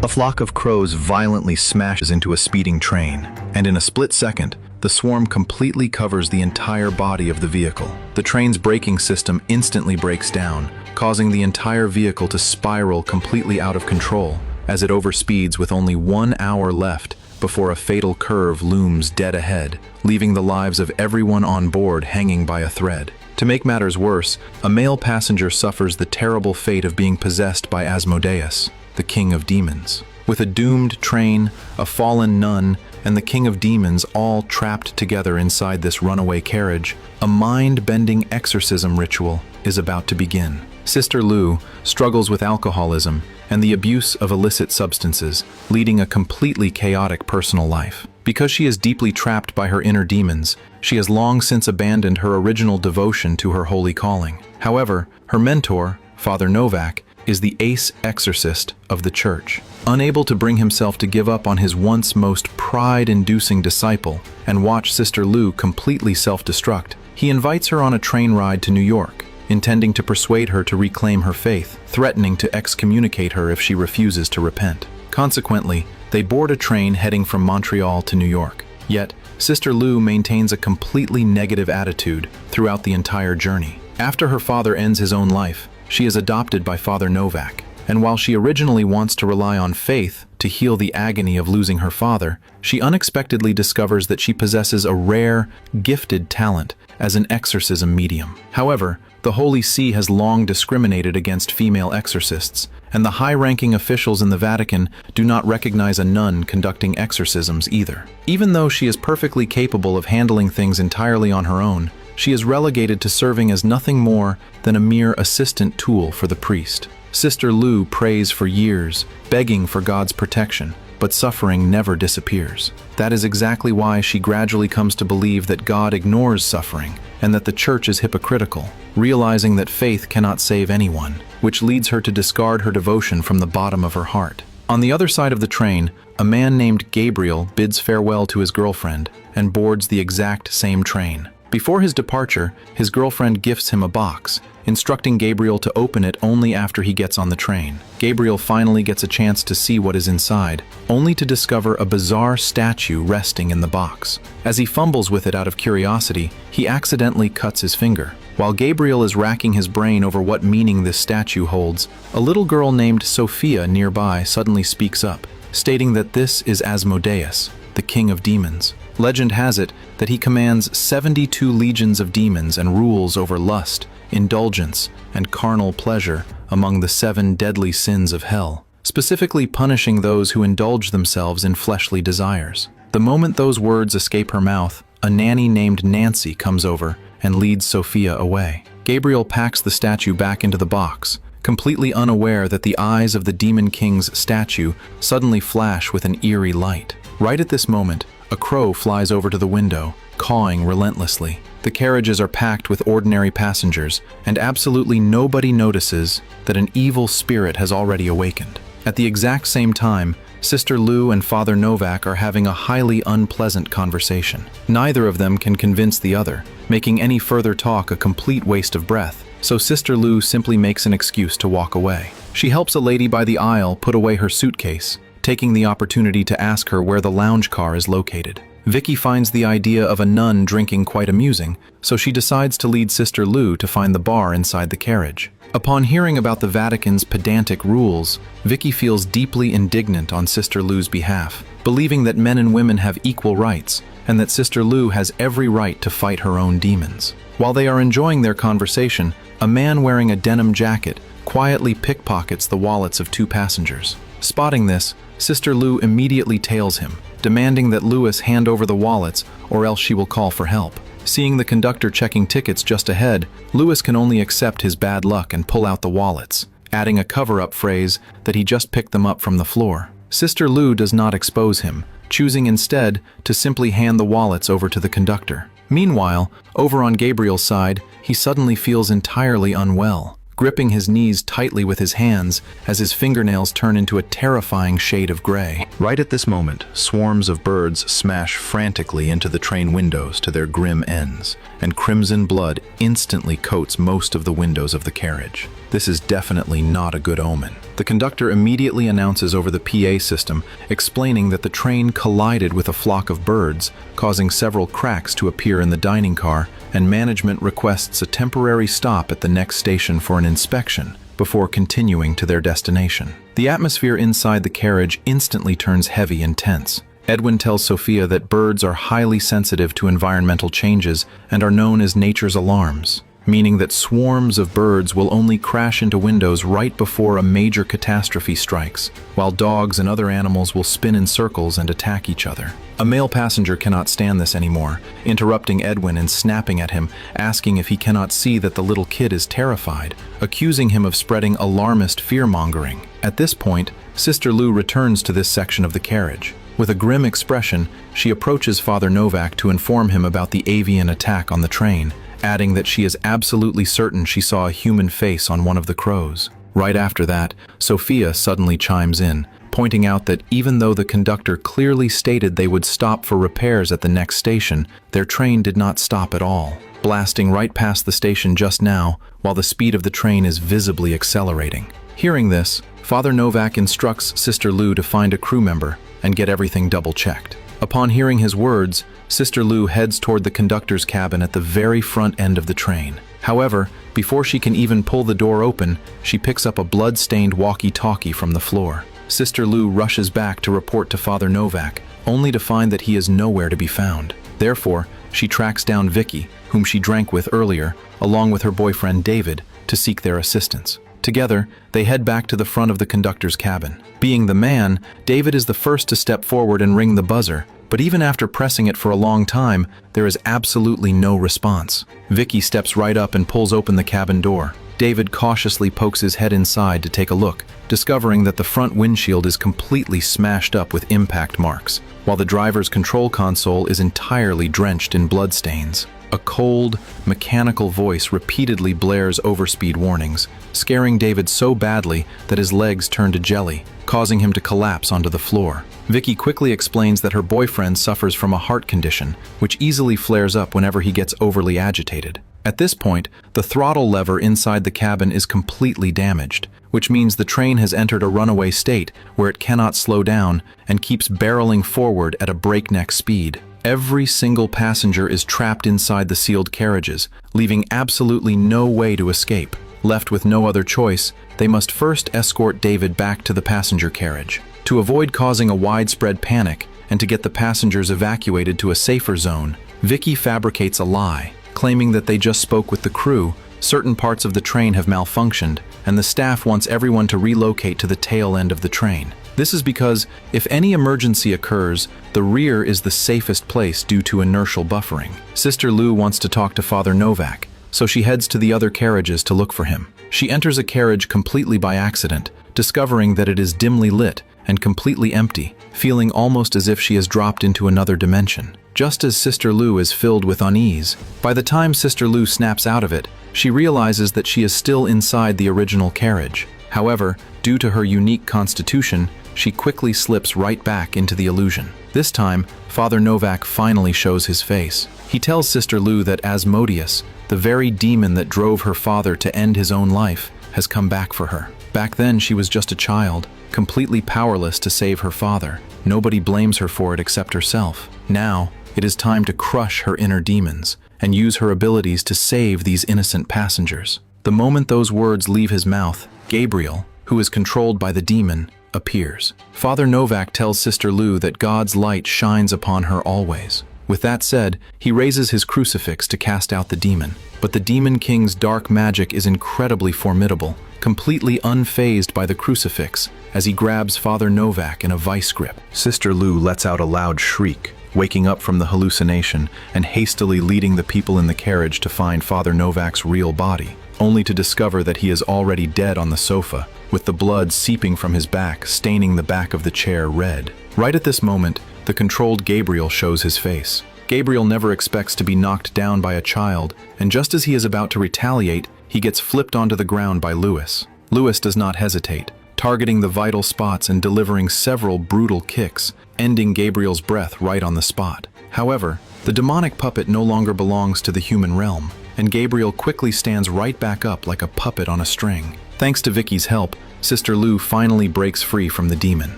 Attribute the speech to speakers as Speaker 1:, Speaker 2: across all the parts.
Speaker 1: A flock of crows violently smashes into a speeding train, and in a split second, the swarm completely covers the entire body of the vehicle. The train's braking system instantly breaks down, causing the entire vehicle to spiral completely out of control as it overspeeds with only 1 hour left before a fatal curve looms dead ahead, leaving the lives of everyone on board hanging by a thread. To make matters worse, a male passenger suffers the terrible fate of being possessed by Asmodeus, the king of demons. With a doomed train, a fallen nun, and the king of demons all trapped together inside this runaway carriage, a mind-bending exorcism ritual is about to begin. Sister Lou struggles with alcoholism and the abuse of illicit substances, leading a completely chaotic personal life. Because she is deeply trapped by her inner demons, she has long since abandoned her original devotion to her holy calling. However, her mentor, Father Novak, is the ace exorcist of the church. Unable to bring himself to give up on his once most pride-inducing disciple and watch Sister Lou completely self-destruct, he invites her on a train ride to New York, intending to persuade her to reclaim her faith, threatening to excommunicate her if she refuses to repent. Consequently, they board a train heading from Montreal to New York. Yet, Sister Lou maintains a completely negative attitude throughout the entire journey. After her father ends his own life, she is adopted by Father Novak, and while she originally wants to rely on faith to heal the agony of losing her father, she unexpectedly discovers that she possesses a rare, gifted talent as an exorcism medium. However, the Holy See has long discriminated against female exorcists, and the high-ranking officials in the Vatican do not recognize a nun conducting exorcisms either. Even though she is perfectly capable of handling things entirely on her own, she is relegated to serving as nothing more than a mere assistant tool for the priest. Sister Lou prays for years, begging for God's protection, but suffering never disappears. That is exactly why she gradually comes to believe that God ignores suffering and that the church is hypocritical, realizing that faith cannot save anyone, which leads her to discard her devotion from the bottom of her heart. On the other side of the train, a man named Gabriel bids farewell to his girlfriend and boards the exact same train. Before his departure, his girlfriend gifts him a box, instructing Gabriel to open it only after he gets on the train. Gabriel finally gets a chance to see what is inside, only to discover a bizarre statue resting in the box. As he fumbles with it out of curiosity, he accidentally cuts his finger. While Gabriel is racking his brain over what meaning this statue holds, a little girl named Sophia nearby suddenly speaks up, stating that this is Asmodeus, the king of demons. Legend has it that he commands 72 legions of demons and rules over lust, indulgence, and carnal pleasure among the 7 deadly sins of hell, specifically punishing those who indulge themselves in fleshly desires. The moment those words escape her mouth, a nanny named Nancy comes over and leads Sophia away. Gabriel packs the statue back into the box, completely unaware that the eyes of the Demon King's statue suddenly flash with an eerie light. Right at this moment, a crow flies over to the window, cawing relentlessly. The carriages are packed with ordinary passengers, and absolutely nobody notices that an evil spirit has already awakened. At the exact same time, Sister Lou and Father Novak are having a highly unpleasant conversation. Neither of them can convince the other, making any further talk a complete waste of breath, so Sister Lou simply makes an excuse to walk away. She helps a lady by the aisle put away her suitcase, taking the opportunity to ask her where the lounge car is located. Vicky finds the idea of a nun drinking quite amusing, so she decides to lead Sister Lou to find the bar inside the carriage. Upon hearing about the Vatican's pedantic rules, Vicky feels deeply indignant on Sister Lou's behalf, believing that men and women have equal rights, and that Sister Lou has every right to fight her own demons. While they are enjoying their conversation, a man wearing a denim jacket quietly pickpockets the wallets of 2 passengers. Spotting this, Sister Lou immediately tails him, demanding that Louis hand over the wallets or else she will call for help. Seeing the conductor checking tickets just ahead, Louis can only accept his bad luck and pull out the wallets, adding a cover-up phrase that he just picked them up from the floor. Sister Lou does not expose him, choosing instead to simply hand the wallets over to the conductor. Meanwhile, over on Gabriel's side, he suddenly feels entirely unwell, gripping his knees tightly with his hands as his fingernails turn into a terrifying shade of gray. Right at this moment, swarms of birds smash frantically into the train windows to their grim ends, and crimson blood instantly coats most of the windows of the carriage. This is definitely not a good omen. The conductor immediately announces over the PA system, explaining that the train collided with a flock of birds, causing several cracks to appear in the dining car, and management requests a temporary stop at the next station for an inspection, before continuing to their destination. The atmosphere inside the carriage instantly turns heavy and tense. Edwin tells Sophia that birds are highly sensitive to environmental changes and are known as nature's alarms, meaning that swarms of birds will only crash into windows right before a major catastrophe strikes, while dogs and other animals will spin in circles and attack each other. A male passenger cannot stand this anymore, interrupting Edwin and snapping at him, asking if he cannot see that the little kid is terrified, accusing him of spreading alarmist fear-mongering. At this point, Sister Lou returns to this section of the carriage. With a grim expression, she approaches Father Novak to inform him about the avian attack on the train, adding that she is absolutely certain she saw a human face on one of the crows. Right after that, Sophia suddenly chimes in, pointing out that even though the conductor clearly stated they would stop for repairs at the next station, their train did not stop at all, blasting right past the station just now, while the speed of the train is visibly accelerating. Hearing this, Father Novak instructs Sister Lou to find a crew member and get everything double-checked. Upon hearing his words, Sister Lou heads toward the conductor's cabin at the very front end of the train. However, before she can even pull the door open, she picks up a blood-stained walkie-talkie from the floor. Sister Lou rushes back to report to Father Novak, only to find that he is nowhere to be found. Therefore, she tracks down Vicky, whom she drank with earlier, along with her boyfriend David, to seek their assistance. Together, they head back to the front of the conductor's cabin. Being the man, David is the first to step forward and ring the buzzer, but even after pressing it for a long time, there is absolutely no response. Vicky steps right up and pulls open the cabin door. David cautiously pokes his head inside to take a look, discovering that the front windshield is completely smashed up with impact marks, while the driver's control console is entirely drenched in bloodstains. A cold, mechanical voice repeatedly blares overspeed warnings, scaring David so badly that his legs turn to jelly, causing him to collapse onto the floor. Vicky quickly explains that her boyfriend suffers from a heart condition, which easily flares up whenever he gets overly agitated. At this point, the throttle lever inside the cabin is completely damaged, which means the train has entered a runaway state where it cannot slow down and keeps barreling forward at a breakneck speed. Every single passenger is trapped inside the sealed carriages, leaving absolutely no way to escape. Left with no other choice, they must first escort David back to the passenger carriage. To avoid causing a widespread panic and to get the passengers evacuated to a safer zone, Vicky fabricates a lie, claiming that they just spoke with the crew, certain parts of the train have malfunctioned, and the staff wants everyone to relocate to the tail end of the train. This is because, if any emergency occurs, the rear is the safest place due to inertial buffering. Sister Lou wants to talk to Father Novak, so she heads to the other carriages to look for him. She enters a carriage completely by accident, discovering that it is dimly lit and completely empty, feeling almost as if she has dropped into another dimension. Just as Sister Lou is filled with unease, by the time Sister Lou snaps out of it, she realizes that she is still inside the original carriage. However, due to her unique constitution, she quickly slips right back into the illusion. This time, Father Novak finally shows his face. He tells Sister Lou that Asmodeus, the very demon that drove her father to end his own life, has come back for her. Back then, she was just a child, completely powerless to save her father. Nobody blames her for it except herself. Now, it is time to crush her inner demons and use her abilities to save these innocent passengers. The moment those words leave his mouth, Gabriel, who is controlled by the demon, appears. Father Novak tells Sister Lou that God's light shines upon her always. With that said, he raises his crucifix to cast out the demon. But the Demon King's dark magic is incredibly formidable, completely unfazed by the crucifix as he grabs Father Novak in a vice grip. Sister Lou lets out a loud shriek, waking up from the hallucination and hastily leading the people in the carriage to find Father Novak's real body, only to discover that he is already dead on the sofa, with the blood seeping from his back, staining the back of the chair red. Right at this moment, the controlled Gabriel shows his face. Gabriel never expects to be knocked down by a child, and just as he is about to retaliate, he gets flipped onto the ground by Louis. Louis does not hesitate, targeting the vital spots and delivering several brutal kicks, ending Gabriel's breath right on the spot. However, the demonic puppet no longer belongs to the human realm, and Gabriel quickly stands right back up like a puppet on a string. Thanks to Vicky's help, Sister Lu finally breaks free from the demon.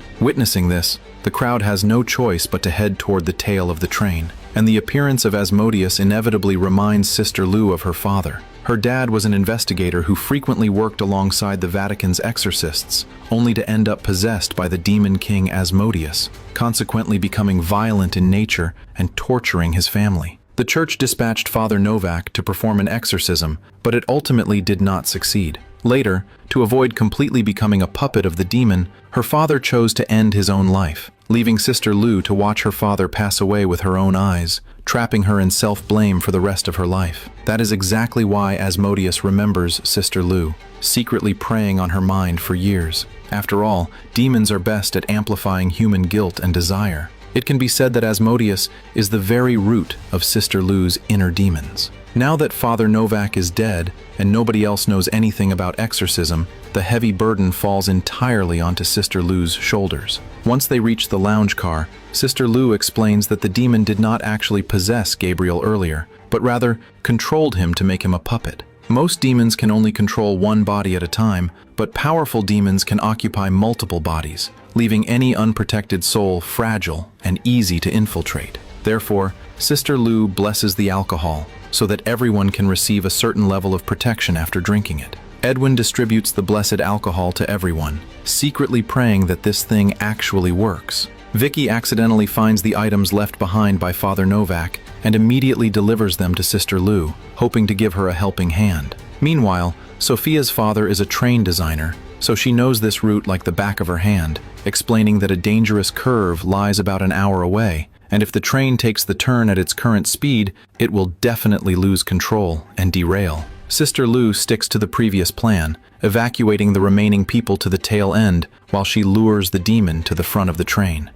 Speaker 1: Witnessing this, the crowd has no choice but to head toward the tail of the train, and the appearance of Asmodeus inevitably reminds Sister Lu of her father. Her dad was an investigator who frequently worked alongside the Vatican's exorcists, only to end up possessed by the demon king Asmodeus, consequently becoming violent in nature and torturing his family. The church dispatched Father Novak to perform an exorcism, but it ultimately did not succeed. Later, to avoid completely becoming a puppet of the demon, her father chose to end his own life, leaving Sister Lu to watch her father pass away with her own eyes, trapping her in self-blame for the rest of her life. That is exactly why Asmodeus remembers Sister Lu, secretly preying on her mind for years. After all, demons are best at amplifying human guilt and desire. It can be said that Asmodeus is the very root of Sister Lu's inner demons. Now that Father Novak is dead and nobody else knows anything about exorcism, the heavy burden falls entirely onto Sister Lu's shoulders. Once they reach the lounge car, Sister Lu explains that the demon did not actually possess Gabriel earlier, but rather controlled him to make him a puppet. Most demons can only control one body at a time, but powerful demons can occupy multiple bodies, leaving any unprotected soul fragile and easy to infiltrate. Therefore, Sister Lu blesses the alcohol so that everyone can receive a certain level of protection after drinking it. Edwin distributes the blessed alcohol to everyone, secretly praying that this thing actually works. Vicky accidentally finds the items left behind by Father Novak and immediately delivers them to Sister Lu, hoping to give her a helping hand. Meanwhile, Sophia's father is a train designer, so she knows this route like the back of her hand, explaining that a dangerous curve lies about an hour away, and if the train takes the turn at its current speed, it will definitely lose control and derail. Sister Lu sticks to the previous plan, evacuating the remaining people to the tail end while she lures the demon to the front of the train.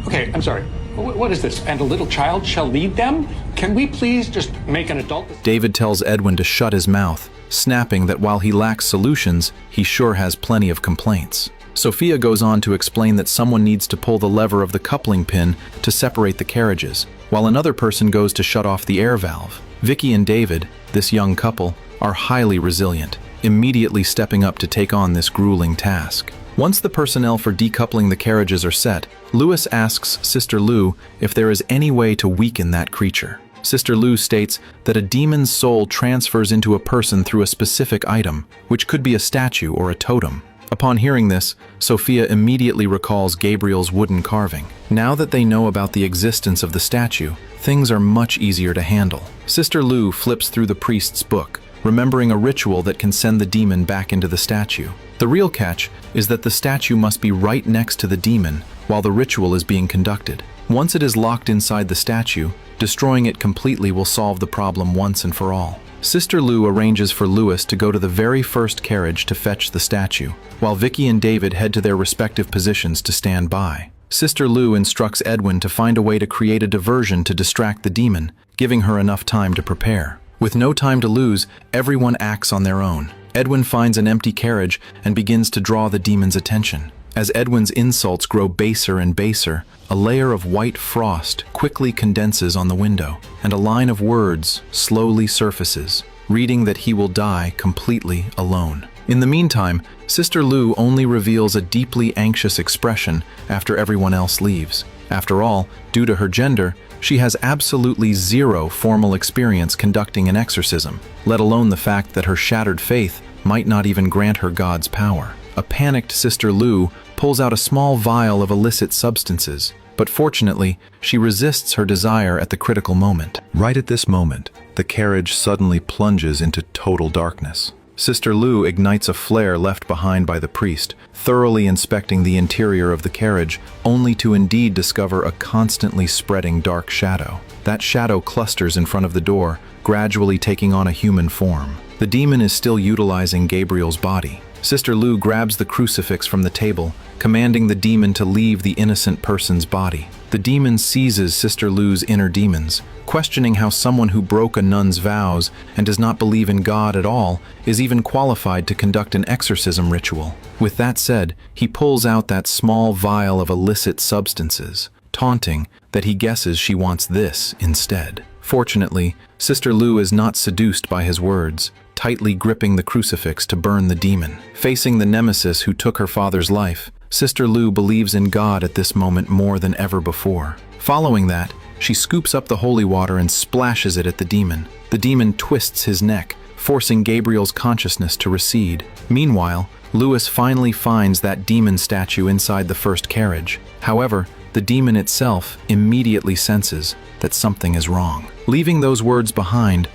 Speaker 2: Okay, I'm sorry. What is this? And a little child shall lead them? Can we please just make an adult?
Speaker 1: David tells Edwin to shut his mouth, snapping that while he lacks solutions, he sure has plenty of complaints. Sophia goes on to explain that someone needs to pull the lever of the coupling pin to separate the carriages, while another person goes to shut off the air valve. Vicky and David, this young couple, are highly resilient, immediately stepping up to take on this grueling task. Once the personnel for decoupling the carriages are set, Lewis asks Sister Lu if there is any way to weaken that creature. Sister Lu states that a demon's soul transfers into a person through a specific item, which could be a statue or a totem. Upon hearing this, Sophia immediately recalls Gabriel's wooden carving. Now that they know about the existence of the statue, things are much easier to handle. Sister Lu flips through the priest's book, remembering a ritual that can send the demon back into the statue. The real catch is that the statue must be right next to the demon while the ritual is being conducted. Once it is locked inside the statue, destroying it completely will solve the problem once and for all. Sister Lu arranges for Lewis to go to the very first carriage to fetch the statue, while Vicky and David head to their respective positions to stand by. Sister Lu instructs Edwin to find a way to create a diversion to distract the demon, giving her enough time to prepare. With no time to lose, everyone acts on their own. Edwin finds an empty carriage and begins to draw the demon's attention. As Edwin's insults grow baser and baser, a layer of white frost quickly condenses on the window, and a line of words slowly surfaces, reading that he will die completely alone. In the meantime, Sister Lu only reveals a deeply anxious expression after everyone else leaves. After all, due to her gender, she has absolutely zero formal experience conducting an exorcism, let alone the fact that her shattered faith might not even grant her God's power. A panicked Sister Lu pulls out a small vial of illicit substances, but fortunately, she resists her desire at the critical moment. Right at this moment, the carriage suddenly plunges into total darkness. Sister Lu ignites a flare left behind by the priest, thoroughly inspecting the interior of the carriage, only to indeed discover a constantly spreading dark shadow. That shadow clusters in front of the door, gradually taking on a human form. The demon is still utilizing Gabriel's body. Sister Lu grabs the crucifix from the table, commanding the demon to leave the innocent person's body. The demon seizes Sister Lu's inner demons, questioning how someone who broke a nun's vows and does not believe in God at all is even qualified to conduct an exorcism ritual. With that said, he pulls out that small vial of illicit substances, taunting that he guesses she wants this instead. Fortunately, Sister Lu is not seduced by his words. tightly gripping the crucifix to burn the demon. Facing the nemesis who took her father's life, Sister Lou believes in God at this moment more than ever before. Following that, she scoops up the holy water and splashes it at the demon. The demon twists his neck, forcing Gabriel's consciousness to recede. Meanwhile, Louis finally finds that demon statue inside the first carriage. However, the demon itself immediately senses that something is wrong. Leaving those words behind,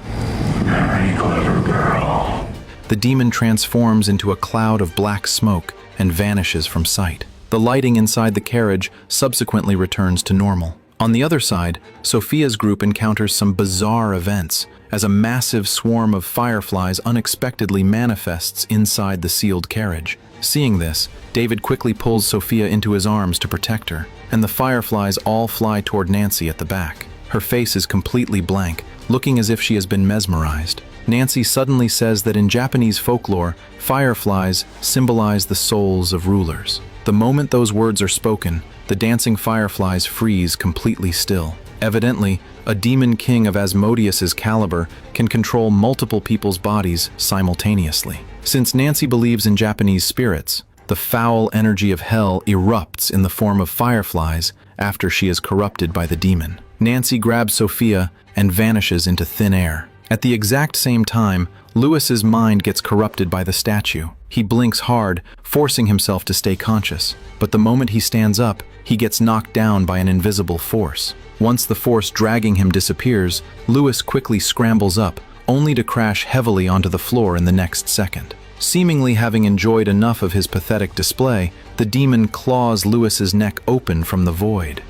Speaker 1: "Very clever girl," the demon transforms into a cloud of black smoke and vanishes from sight. The lighting inside the carriage subsequently returns to normal. On the other side, Sophia's group encounters some bizarre events as a massive swarm of fireflies unexpectedly manifests inside the sealed carriage. Seeing this, David quickly pulls Sophia into his arms to protect her, and the fireflies all fly toward Nancy at the back. Her face is completely blank, looking as if she has been mesmerized. Nancy suddenly says that in Japanese folklore, fireflies symbolize the souls of rulers. The moment those words are spoken, the dancing fireflies freeze completely still. Evidently, a demon king of Asmodeus's caliber can control multiple people's bodies simultaneously. Since Nancy believes in Japanese spirits, the foul energy of hell erupts in the form of fireflies after she is corrupted by the demon. Nancy grabs Sophia and vanishes into thin air. At the exact same time, Louis's mind gets corrupted by the statue. He blinks hard, forcing himself to stay conscious. But the moment he stands up, he gets knocked down by an invisible force. Once the force dragging him disappears, Louis quickly scrambles up, only to crash heavily onto the floor in the next second. Seemingly having enjoyed enough of his pathetic display, the demon claws Louis's neck open from the void.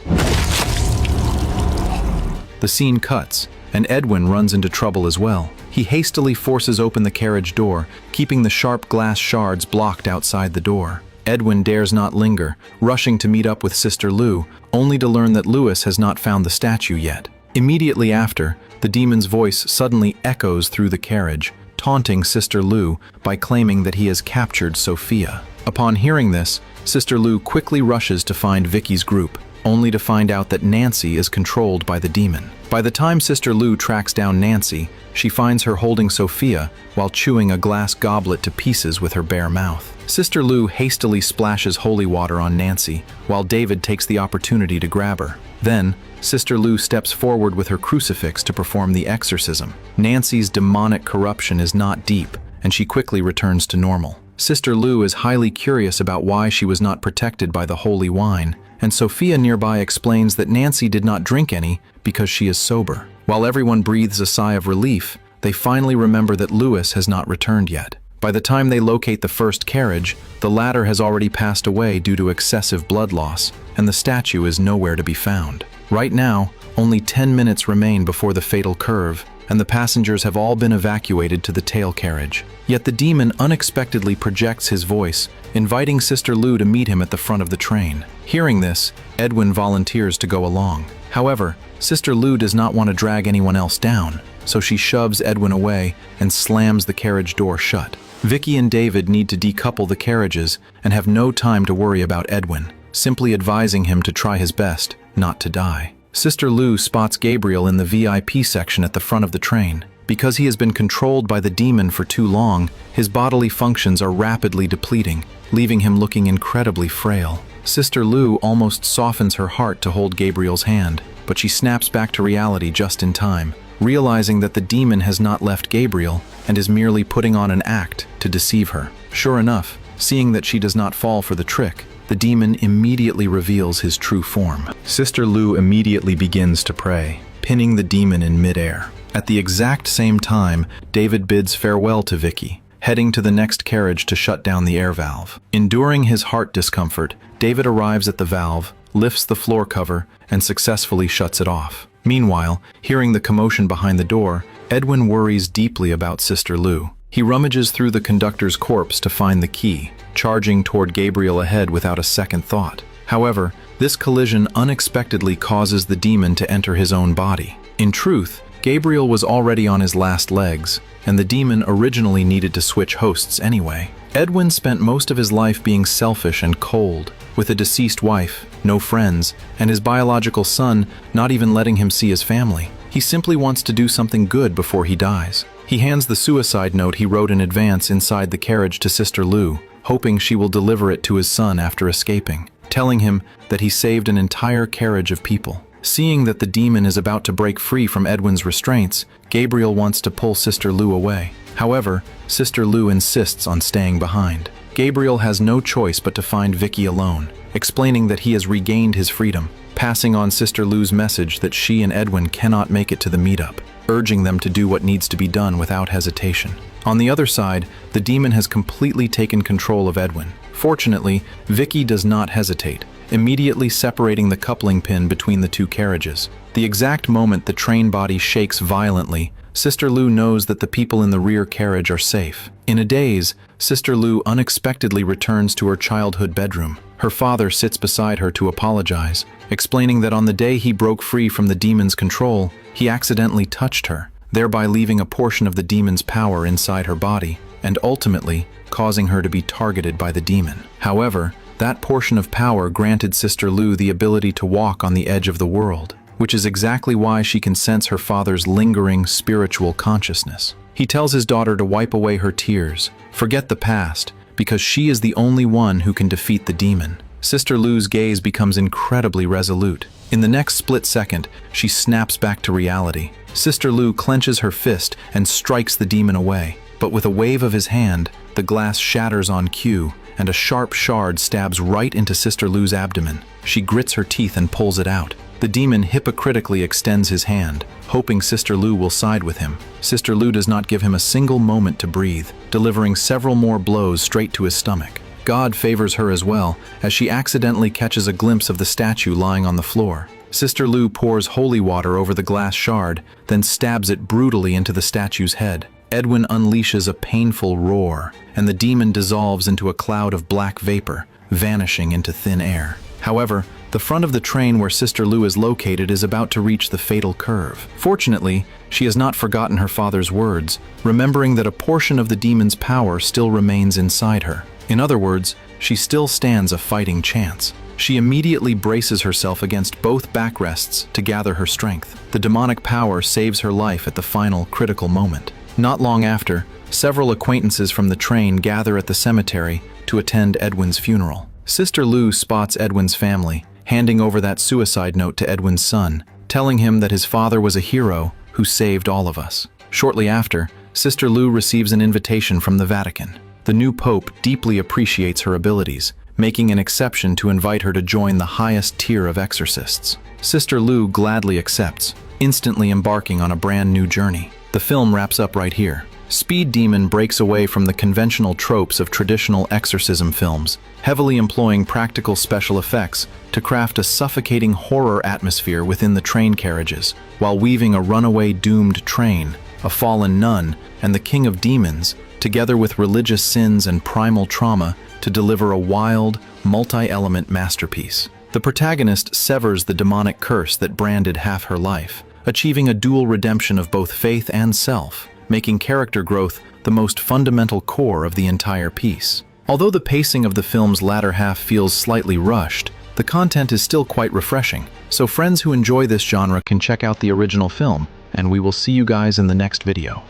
Speaker 1: The scene cuts, and Edwin runs into trouble as well. He hastily forces open the carriage door, keeping the sharp glass shards blocked outside the door. Edwin dares not linger, rushing to meet up with Sister Lou, only to learn that Louis has not found the statue yet. Immediately after, the demon's voice suddenly echoes through the carriage, taunting Sister Lou by claiming that he has captured Sophia. Upon hearing this, Sister Lou quickly rushes to find Vicky's group, only to find out that Nancy is controlled by the demon. By the time Sister Lou tracks down Nancy, she finds her holding Sophia while chewing a glass goblet to pieces with her bare mouth. Sister Lou hastily splashes holy water on Nancy, while David takes the opportunity to grab her. Then, Sister Lou steps forward with her crucifix to perform the exorcism. Nancy's demonic corruption is not deep, and she quickly returns to normal. Sister Lou is highly curious about why she was not protected by the holy wine, and Sophia nearby explains that Nancy did not drink any because she is sober. While everyone breathes a sigh of relief, they finally remember that Louis has not returned yet. By the time they locate the first carriage, the latter has already passed away due to excessive blood loss, and the statue is nowhere to be found. Right now, only 10 minutes remain before the fatal curve, and the passengers have all been evacuated to the tail carriage. Yet the demon unexpectedly projects his voice, inviting Sister Lou to meet him at the front of the train. Hearing this, Edwin volunteers to go along. However, Sister Lou does not want to drag anyone else down, so she shoves Edwin away and slams the carriage door shut. Vicky and David need to decouple the carriages and have no time to worry about Edwin, simply advising him to try his best not to die. Sister Lou spots Gabriel in the VIP section at the front of the train. Because he has been controlled by the demon for too long, his bodily functions are rapidly depleting, leaving him looking incredibly frail. Sister Lou almost softens her heart to hold Gabriel's hand, but she snaps back to reality just in time, realizing that the demon has not left Gabriel and is merely putting on an act to deceive her. Sure enough, seeing that she does not fall for the trick, the demon immediately reveals his true form. Sister Lou immediately begins to pray, pinning the demon in midair. At the exact same time, David bids farewell to Vicky, heading to the next carriage to shut down the air valve. Enduring his heart discomfort, David arrives at the valve, lifts the floor cover, and successfully shuts it off. Meanwhile, hearing the commotion behind the door, Edwin worries deeply about Sister Lou. He rummages through the conductor's corpse to find the key, charging toward Gabriel ahead without a second thought. However, this collision unexpectedly causes the demon to enter his own body. In truth, Gabriel was already on his last legs, and the demon originally needed to switch hosts anyway. Edwin spent most of his life being selfish and cold, with a deceased wife, no friends, and his biological son not even letting him see his family. He simply wants to do something good before he dies. He He hands the suicide note he wrote in advance inside the carriage to Sister Lou, hoping she will deliver it to his son after escaping, telling him that he saved an entire carriage of people. Seeing that the demon is about to break free from Edwin's restraints, Gabriel wants to pull Sister Lou away. However, Sister Lou insists on staying behind. Gabriel has no choice but to find Vicky alone, explaining that he has regained his freedom, passing on Sister Lou's message that she and Edwin cannot make it to the meetup, urging them to do what needs to be done without hesitation. On the other side, the demon has completely taken control of Edwin. Fortunately, Vicky does not hesitate, immediately separating the coupling pin between the two carriages. The exact moment the train body shakes violently, Sister Lou knows that the people in the rear carriage are safe. In a daze, Sister Lou unexpectedly returns to her childhood bedroom. Her father sits beside her to apologize, explaining that on the day he broke free from the demon's control, he accidentally touched her, thereby leaving a portion of the demon's power inside her body, and ultimately causing her to be targeted by the demon. However, that portion of power granted Sister Lou the ability to walk on the edge of the world, which is exactly why she can sense her father's lingering spiritual consciousness. He tells his daughter to wipe away her tears, forget the past, because she is the only one who can defeat the demon. Sister Lou's gaze becomes incredibly resolute. In the next split second, she snaps back to reality. Sister Lou clenches her fist and strikes the demon away, but with a wave of his hand, the glass shatters on cue, and a sharp shard stabs right into Sister Lou's abdomen. She grits her teeth and pulls it out. The demon hypocritically extends his hand, hoping Sister Lou will side with him. Sister Lou does not give him a single moment to breathe, delivering several more blows straight to his stomach. God favors her as well, as she accidentally catches a glimpse of the statue lying on the floor. Sister Lou pours holy water over the glass shard, then stabs it brutally into the statue's head. Edwin unleashes a painful roar, and the demon dissolves into a cloud of black vapor, vanishing into thin air. However, the front of the train where Sister Lou is located is about to reach the fatal curve. Fortunately, she has not forgotten her father's words, remembering that a portion of the demon's power still remains inside her. In other words, she still stands a fighting chance. She immediately braces herself against both backrests to gather her strength. The demonic power saves her life at the final critical moment. Not long after, several acquaintances from the train gather at the cemetery to attend Edwin's funeral. Sister Lou spots Edwin's family, handing over that suicide note to Edwin's son, telling him that his father was a hero who saved all of us. Shortly after, Sister Lou receives an invitation from the Vatican. The new pope deeply appreciates her abilities, making an exception to invite her to join the highest tier of exorcists. Sister Lou gladly accepts, instantly embarking on a brand new journey. The film wraps up right here. Speed Demon breaks away from the conventional tropes of traditional exorcism films, heavily employing practical special effects to craft a suffocating horror atmosphere within the train carriages, while weaving a runaway doomed train, a fallen nun, and the king of demons, together with religious sins and primal trauma, to deliver a wild, multi-element masterpiece. The protagonist severs the demonic curse that branded half her life, achieving a dual redemption of both faith and self, making character growth the most fundamental core of the entire piece. Although the pacing of the film's latter half feels slightly rushed, the content is still quite refreshing, so friends who enjoy this genre can check out the original film, and we will see you guys in the next video.